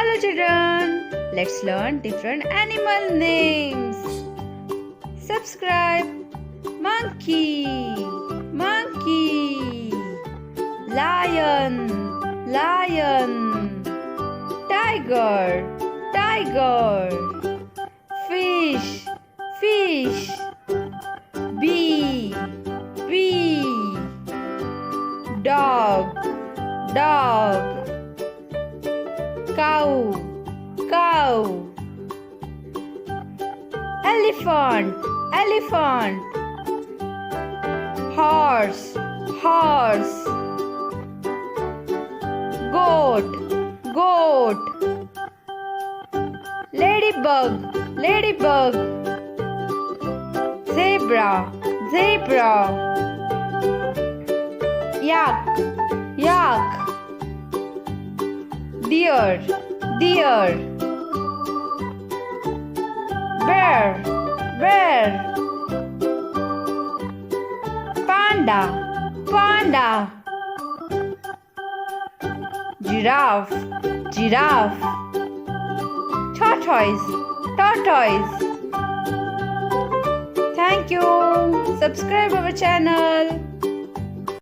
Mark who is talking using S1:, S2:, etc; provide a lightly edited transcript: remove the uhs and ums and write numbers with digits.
S1: Hello children, let's learn different animal names. Subscribe. Monkey, monkey. Lion, lion. Tiger, tiger. Fish, fish. Bee, bee. Dog, dog. Cow, cow. Elephant, elephant. Horse, horse. Goat, goat. Ladybug, ladybug. Zebra, zebra. Yak, yak. Deer, deer. Bear, bear. Panda, panda. Giraffe, giraffe. Tortoise, tortoise. Thank you. Subscribe our channel.